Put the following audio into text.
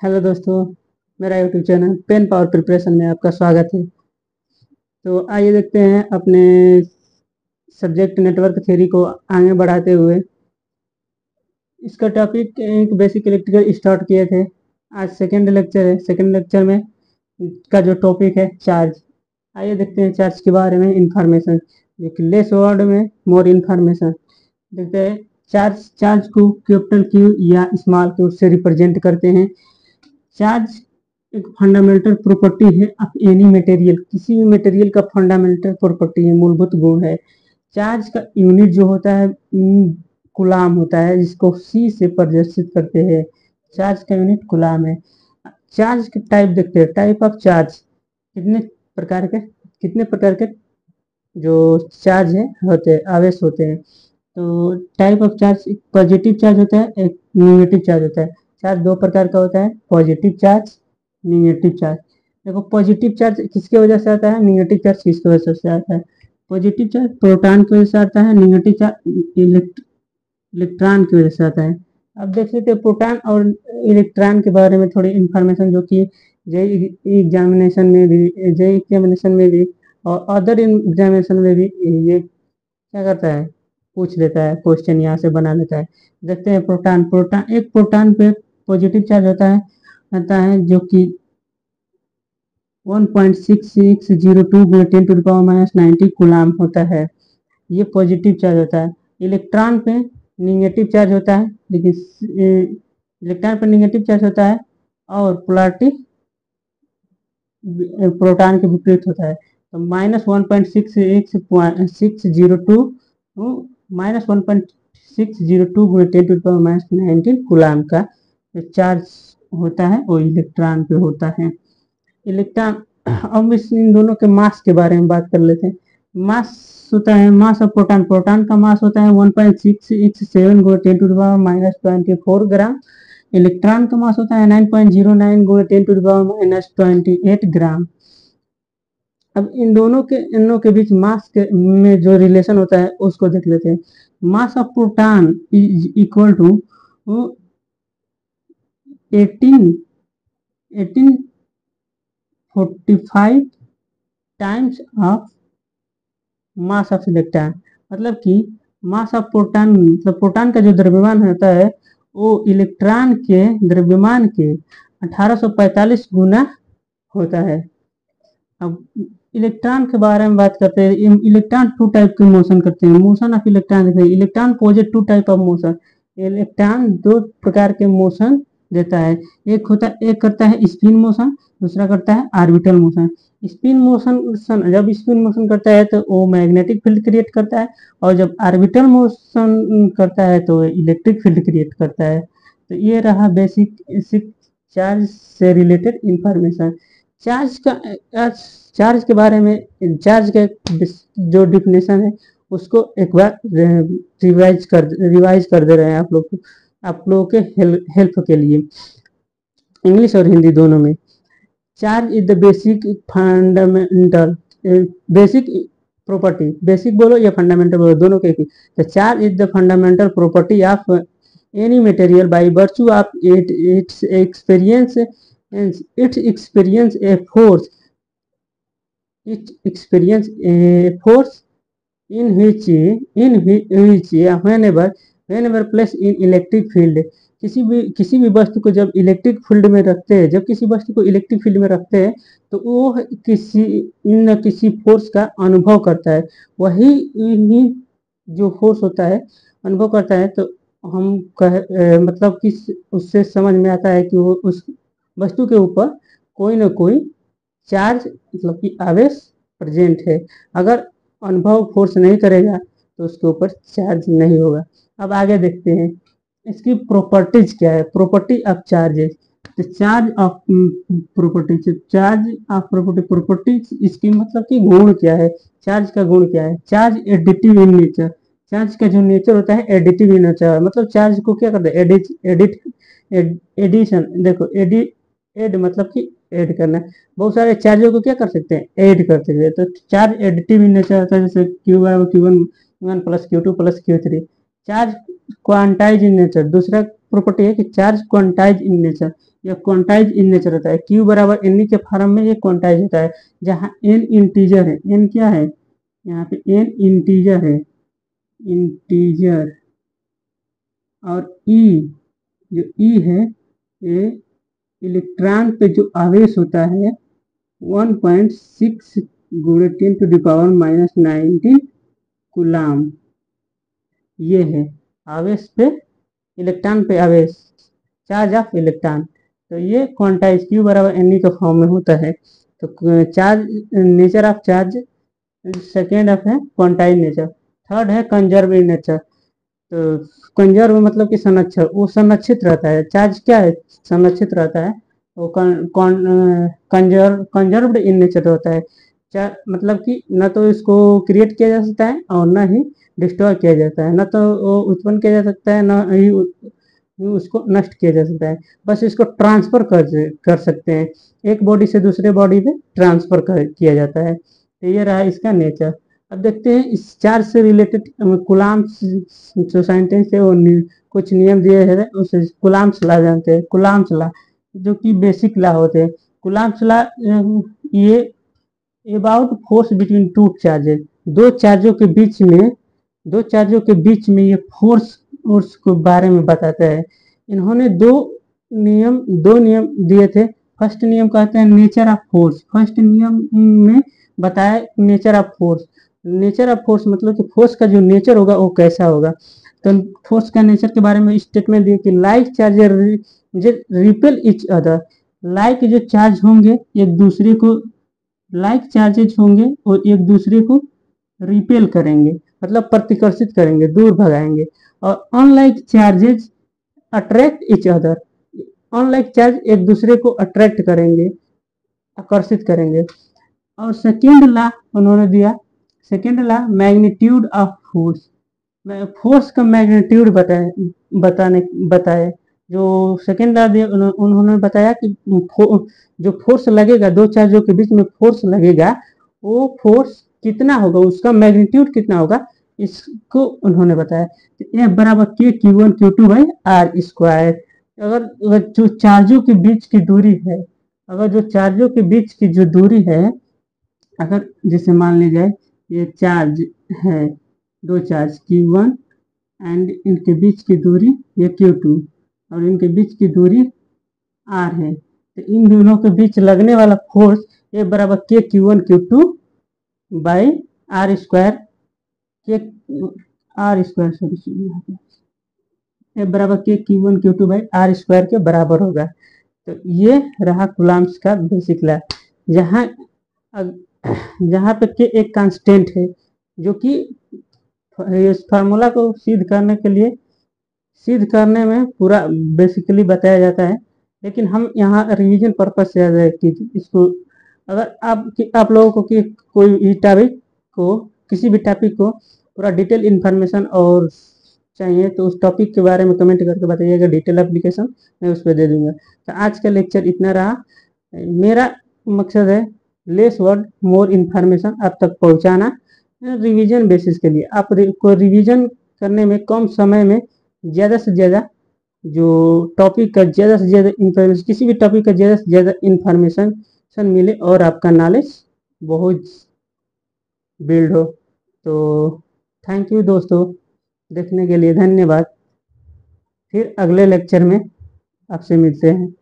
Hello दोस्तों, मेरा YouTube channel pen power preparation में आपका स्वागत है। तो आइए देखते हैं अपने सब्जेक्ट नेटवर्क थ्योरी को आगे बढ़ाते हुए। इसका टॉपिक एक बेसिक इलेक्ट्रिकल स्टार्ट किए थे। आज सेकेंड लेक्चर है। सेकेंड लेक्चर में का जो टॉपिक है चार्ज। आइए देखते हैं चार्ज के बारे में इंफॉर्मेशन, जो कि लेस वर्ड में मोर इंफॉर्मेशन। देखते हैं चार्ज चार्ज को कैपिटल क्यू या स्मॉल क्यू से रिप्रेजेंट करते हैं। चार्ज एक फंडामेंटल प्रॉपर्टी है ऑफ एनी मटेरियल, किसी भी मटेरियल का फंडामेंटल प्रॉपर्टी है, मूलभूत गुण है। चार्ज का यूनिट जो होता है कूलाम होता है, जिसको सी से प्रदर्शित करते हैं। चार्ज का यूनिट कूलाम है। चार्ज के टाइप देखते हैं। टाइप ऑफ चार्ज कितने प्रकार के जो चार्ज है होते हैं, आवेश होते हैं। तो टाइप ऑफ चार्ज, एक पॉजिटिव चार्ज होता है, एक निगेटिव चार्ज होता है। चार्ज दो प्रकार का होता है, पॉजिटिव चार्ज, निगेटिव चार्ज। देखो पॉजिटिव चार्ज किसके वजह से आता है, निगेटिव चार्ज किसकी वजह से आता है। पॉजिटिव चार्ज प्रोटॉन की वजह से आता है, निगेटिव चार्ज इलेक्ट्रॉन की वजह से आता है। अब देख लेते हैं प्रोटॉन और इलेक्ट्रॉन के बारे में थोड़ी इंफॉर्मेशन, जो कि जेई एग्जामिनेशन में भी और अदर एग्जामिनेशन में भी ये क्या करता है, पूछ लेता है, क्वेश्चन यहाँ से बना लेता है। देखते हैं प्रोटॉन। एक प्रोटॉन पे पॉजिटिव चार्ज होता है जो कि 1.6602 × 10⁻⁻90 कूलाम होता है। ये पॉजिटिव चार्ज होता है। इलेक्ट्रॉन पे निगेटिव चार्ज होता है, लेकिन इलेक्ट्रॉन पे निगेटिव चार्ज होता है और पोलैरिटी प्रोटॉन के विपरीत होता है। तो -1.602 -1.602 × 10⁻⁻19 कूलाम का चार्ज होता है, वो इलेक्ट्रॉन पे होता है। इलेक्ट्रॉन। अब इन दोनों के मास के बारे में बात कर लेते हैं। मास होता है, मास ऑफ प्रोटॉन। प्रोटॉन का मास होता है 1.667 × 10⁻24 ग्राम। इलेक्ट्रॉन का मास होता है 9.09 × 10⁻28 ग्राम। अब इन दोनों के बीच मास में जो रिलेशन होता है उसको देख लेते हैं। Mass of proton is equal to 1845 times of mass of electron. मतलब कि मास ऑफ प्रोटॉन, मतलब प्रोटॉन का जो द्रव्यमान होता है वो इलेक्ट्रॉन के द्रव्यमान के 1845 गुना होता है। अब इलेक्ट्रॉन के बारे में बात करते हैं। इलेक्ट्रॉन टू टाइप के मोशन करते हैं। मोशन ऑफ इलेक्ट्रॉन देखते हैं। Electron possess two type of motion. Electron दो प्रकार के मोशन देता है। एक करता है स्पिन मोशन, दूसरा करता है ऑर्बिटल मोशन। स्पिन मोशन जब स्पिन मोशन करता है तो वो मैग्नेटिक फील्ड क्रिएट करता है, और जब ऑर्बिटल मोशन करता है तो इलेक्ट्रिक फील्ड क्रिएट करता है। तो ये रहा बेसिक चार्ज से रिलेटेड इंफॉर्मेशन। चार्ज के बारे में, चार्ज का जो डिफिनेशन है उसको एक बार रिवाइज कर दे रहे हैं आप लोगों के हेल्प के लिए, इंग्लिश और हिंदी दोनों में। Charge is the basic fundamental, basic property, basic बोलो या फंडामेंटल बोलो, दोनों के ही। The charge is the fundamental property of any material by virtue of its experience a force, in which whenever placed in electric field। किसी भी वस्तु को जब इलेक्ट्रिक फील्ड में रखते हैं, जब किसी वस्तु को इलेक्ट्रिक फील्ड में रखते हैं तो वो किसी फोर्स का अनुभव करता है। वही जो फोर्स होता है अनुभव करता है, तो हम मतलब कि उससे समझ में आता है कि वो उस वस्तु के ऊपर कोई ना कोई चार्ज, मतलब कि आवेश प्रेजेंट है। अगर अनुभव फोर्स नहीं करेगा तो उसके ऊपर चार्ज नहीं होगा। अब आगे देखते हैं इसकी प्रॉपर्टीज क्या है। Property of charges. तो चार्ज ऑफ प्रॉपर्टी इसकी मतलब कि गुण क्या है, चार्ज का गुण क्या है। Charge additive in nature. Charge का जो नेचर होता है एडिटिव इन नेचर, मतलब चार्ज को क्या करता है, एडिशन। देखो एड मतलब कि ऐड करना है। बहुत सारे चार्जों को क्या कर सकते हैं, ऐड कर सकते हैं। तो चार्ज एडिटिव इन नेचर होता है, जैसे Q1 plus Q2 plus Q3। Charge quantize in nature. दूसरा प्रॉपर्टी है कि चार्ज क्वांटाइज इन नेचर। यह क्वांटाइज इन नेचर होता है। क्यू बराबर एन के फॉर्म में ये क्वांटाइज होता है, जहाँ एन इंटीजर है। एन क्या है, यहाँ पे एन इंटीजर है, इंटीजर, और ई, जो ई है ये इलेक्ट्रॉन पे जो आवेश होता है 1.6 गुणे 10⁻⁻19 कूलाम, ये है आवेश पे, इलेक्ट्रॉन पे आवेश, चार्ज ऑफ इलेक्ट्रॉन। तो ये क्वांटाइज क्यू बराबर एन के फॉर्म में होता है। तो charge, nature of charge, second of है क्वांटाइज नेचर, थर्ड है कंजर्व इन नेचर। तो कंजर्व मतलब कि संरक्षण, वो संरक्षित रहता है। चार्ज क्या है, संरक्षित रहता है। वो कंजर्व्ड इन नेचर होता है। मतलब कि न तो इसको क्रिएट किया जा सकता है और न ही डिस्ट्रॉय किया जाता है, न तो वो उत्पन्न किया जा सकता है, न ही उसको नष्ट किया जा सकता है। बस इसको ट्रांसफर कर सकते हैं, एक बॉडी से दूसरे बॉडी में ट्रांसफर किया जाता है। तो ये रहा इसका नेचर। अब देखते हैं इस चार्ज से रिलेटेड कूलाम्स सोसाइटी से वो कुछ नियम दिए हैं, उसे कूलाम्स लॉ जानते हैं। कूलाम्स लॉ जो कि बेसिक लॉ होते हैं। कूलाम्स लॉ ये about force between two charges, दो चार्जों के बीच में, दो चार्जों के बीच में ये फोर्स को बारे में बताता है। इन्होंने दो नियम दिए थे। फर्स्ट नियम कहते हैं नेचर ऑफ फोर्स। फर्स्ट नियम में बताया nature of force. Nature of force मतलब कि फोर्स का जो नेचर होगा वो कैसा होगा। तो फोर्स का नेचर के बारे में स्टेटमेंट दिए कि like charger repel each other, like जो चार्ज होंगे एक दूसरे को, लाइक चार्जेज होंगे और एक दूसरे को रिपेल करेंगे, मतलब प्रतिकर्षित करेंगे, दूर भगाएंगे। और unlike charges attract each other, unlike charge एक दूसरे को अट्रैक्ट करेंगे, आकर्षित करेंगे। और सेकेंड लॉ उन्होंने दिया, second law magnitude of force, force का मैग्नीट्यूड बताए। जो सेकेंड लॉ दिया उन्होंने बताया कि जो फोर्स लगेगा, दो चार्जों के बीच में फोर्स लगेगा, वो फोर्स कितना होगा, उसका मैग्नीट्यूड कितना होगा, इसको उन्होंने बताया। F बराबर के Q1 Q2 by R square. अगर जो चार्जों के बीच की दूरी है, अगर जो चार्जों के बीच की जो दूरी है, अगर जैसे मान ली जाए ये चार्ज है, दो चार्ज Q1 एंड इनके बीच की दूरी ये Q2 और इनके बीच की दूरी R है, तो इन दोनों के बीच लगने वाला फोर्स ये बराबर के Q1 Q2 by R square, के आर स्क्वायर सॉरी, ये बराबर के Q1 Q2 by R square के बराबर होगा। तो ये रहा कूलाम्स का बेसिक लॉ। जहाँ पे के एक कांस्टेंट है, जो कि इस फार्मूला को सिद्ध करने के लिए, सिद्ध करने में पूरा बेसिकली बताया जाता है, लेकिन हम यहाँ रिवीजन पर्पज से इसको, अगर आप लोगों को कि कोई भी टॉपिक को, किसी भी टॉपिक को पूरा डिटेल इन्फॉर्मेशन और चाहिए तो उस टॉपिक के बारे में कमेंट करके बताइएगा, डिटेल एप्लीकेशन मैं उस पर दे दूंगा। तो आज का लेक्चर इतना रहा। मेरा मकसद है लेस वर्ड मोर इन्फॉर्मेशन आप तक पहुंचाना, रिवीजन बेसिस के लिए। आप को रिवीजन करने में कम समय में ज़्यादा से ज़्यादा जो टॉपिक का ज़्यादा से ज़्यादा इंफॉर्मेशन, किसी भी टॉपिक का ज़्यादा से ज़्यादा इंफॉर्मेशन मिले और आपका नॉलेज बहुत बिल्ड हो। तो थैंक यू दोस्तों, देखने के लिए धन्यवाद। फिर अगले लेक्चर में आपसे मिलते हैं।